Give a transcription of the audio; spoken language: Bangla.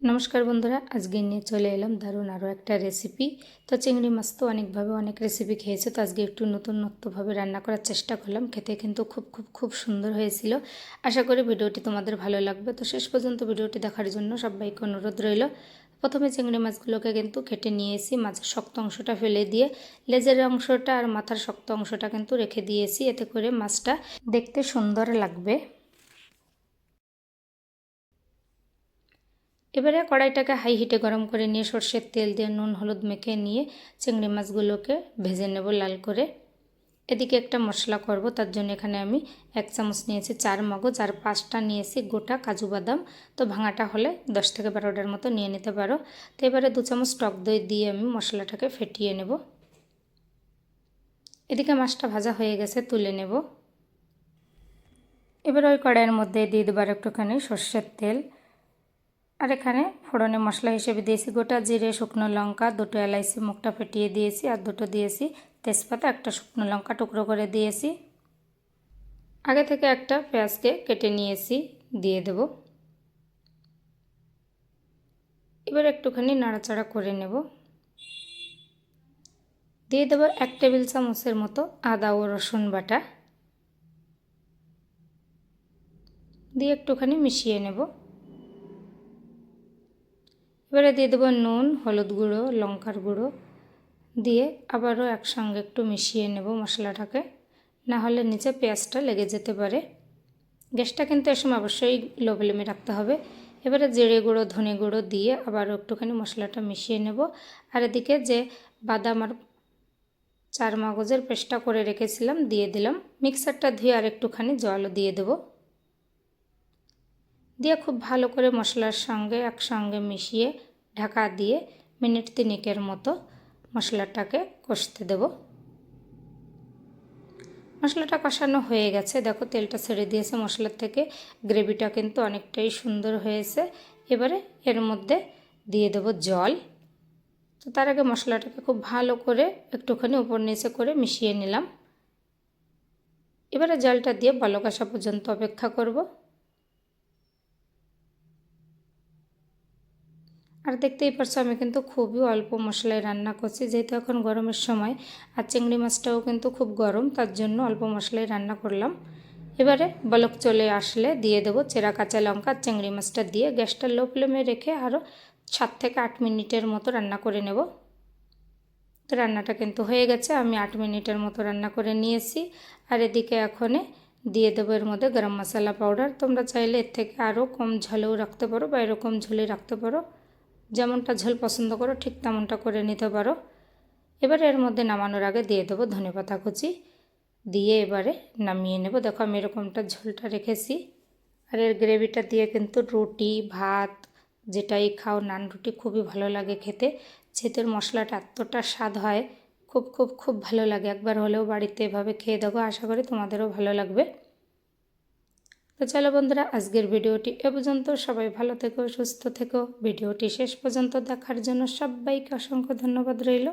নমস্কার বন্ধুরা, আজকে নিয়ে চলে এলাম দারুণ আরও একটা রেসিপি। তো চিংড়ি মাছ তো অনেকভাবে অনেক রেসিপি খেয়েছে, তো আজকে একটু নতুনত্বভাবে রান্না করার চেষ্টা করলাম। খেতে কিন্তু খুব সুন্দর হয়েছিল। আশা করি ভিডিওটি তোমাদের ভালো লাগবে। তো শেষ পর্যন্ত ভিডিওটি দেখার জন্য সবাইকে অনুরোধ রইল। প্রথমে চিংড়ি মাছগুলোকে কিন্তু কেটে নিয়েছি, মাছের শক্ত অংশটা ফেলে দিয়ে লেজের অংশটা আর মাথার শক্ত অংশটা কিন্তু রেখে দিয়েছি, এতে করে মাছটা দেখতে সুন্দর লাগবে। এবারে কড়াইটাকে হাই হিটে গরম করে নিয়ে সর্ষের তেল দিয়ে নুন হলুদ মেখে নিয়ে চিংড়ি মাছগুলোকে ভেজে নেব লাল করে। এদিকে একটা মশলা করব, তার জন্য এখানে আমি 1 চামচ নিয়েছি চার মগজ আর 5টা নিয়েছি গোটা কাজু বাদাম। তো ভাঙাটা হলে 10 থেকে 12টার মতো নিয়ে নিতে পারো। তো এবারে 2 চামচ টক দই দিয়ে আমি মশলাটাকে ফেটিয়ে নেব। এদিকে মাছটা ভাজা হয়ে গেছে, তুলে নেব। এবার ওই কড়াইয়ের মধ্যে দিয়ে দেবো একটুখানি সর্ষের তেল। আর এখানে ফোড়নে মশলা হিসেবে দিয়েছি গোটা জিরে, শুকনো লঙ্কা, 2টো এলাইচি মুখটা ফেটিয়ে দিয়েছি, আর 2টো দিয়েছি তেজপাতা, একটা শুকনো লঙ্কা টুকরো করে দিয়েছি। আগে থেকে একটা পেঁয়াজকে কেটে নিয়েছি, দিয়ে দেব। এবার একটুখানি নাড়াচাড়া করে নেব। দিয়ে দেব 1 টেবিল চামচের মতো আদা ও রসুন বাটা, দিয়ে একটুখানি মিশিয়ে নেব। এবারে দিয়ে দেবো নুন, হলুদ গুঁড়ো, লঙ্কার গুঁড়ো দিয়ে আবারও একসঙ্গে একটু মিশিয়ে নেব মশলাটাকে, না হলে নিচে পেঁয়াজটা লেগে যেতে পারে। গ্যাসটা কিন্তু এ সময় অবশ্যই লো ফ্লেমে রাখতে হবে। এবারে জিরে গুঁড়ো, ধনে গুঁড়ো দিয়ে আবারও একটুখানি মশলাটা মিশিয়ে নেব। আর এদিকে যে বাদাম আর চার মগজের পেস্টটা করে রেখেছিলাম দিয়ে দিলাম। মিক্সারটা ধুয়ে আর একটুখানি জলও দিয়ে দেব। দিয়ে খুব ভালো করে মশলার সঙ্গে একসঙ্গে মিশিয়ে ঢাকা দিয়ে মিনিট 3 মতো মশলাটাকে কষতে দেব। মশলাটা কষানো হয়ে গেছে, দেখো তেলটা ছেড়ে দিয়েছে মশলার থেকে, গ্রেভিটা কিন্তু অনেকটাই সুন্দর হয়েছে। এবারে এর মধ্যে দিয়ে দেব জল। তো তার আগে মশলাটাকে খুব ভালো করে একটুখানি উপর নিচে করে মিশিয়ে নিলাম। এবারে জলটা দিয়ে বলক আসা পর্যন্ত অপেক্ষা করব। আর দেখতেই পারছো আমি কিন্তু খুবই অল্প মশলায় রান্না করছি, যেহেতু এখন গরমের সময় আর চিংড়ি মাছটাও কিন্তু খুব গরম, তার জন্য অল্প মশলায় রান্না করলাম। এবারে বলক চলে আসলে দিয়ে দেবো চেরা কাঁচা লঙ্কা, চিংড়ি মাছটা দিয়ে গ্যাসটা লো ফ্লেমে রেখে আরও 7 থেকে 8 মিনিটের মতো রান্না করে নেব। তো রান্নাটা কিন্তু হয়ে গেছে, আমি 8 মিনিটের মতো রান্না করে নিয়েছি। আর এদিকে এখন দিয়ে দেবো এর মধ্যে গরম মশলা পাউডার। তোমরা চাইলে এর থেকে আরও কম ঝালেও রাখতে পারো বা এরকম ঝোলে রাখতে পারো, যেমনটা ঝোল পছন্দ করো ঠিক তেমনটা করে নিতে পারো। এবারে এর মধ্যে নামানোর আগে দিয়ে দেবো ধনেপাতা কুচি, দিয়ে এবারে নামিয়ে নেব। দেখো আমি এরকমটা ঝোলটা রেখেছি। আর এর গ্রেভিটা দিয়ে কিন্তু রুটি, ভাত যেটাই খাও, নান রুটি খুবই ভালো লাগে খেতে। ছেতের মশলাটা এতটা স্বাদ হয়, খুব ভালো লাগে। একবার হলেও বাড়িতে এভাবে খেয়ে দেখো, আশা করি তোমাদেরও ভালো লাগবে। তো চলো বন্ধুরা, আজকের ভিডিওটি এ পর্যন্ত। সবাই ভালো থেকো, সুস্থ থেকো। ভিডিওটি শেষ পর্যন্ত দেখার জন্য সবাইকে অসংখ্য ধন্যবাদ রইল।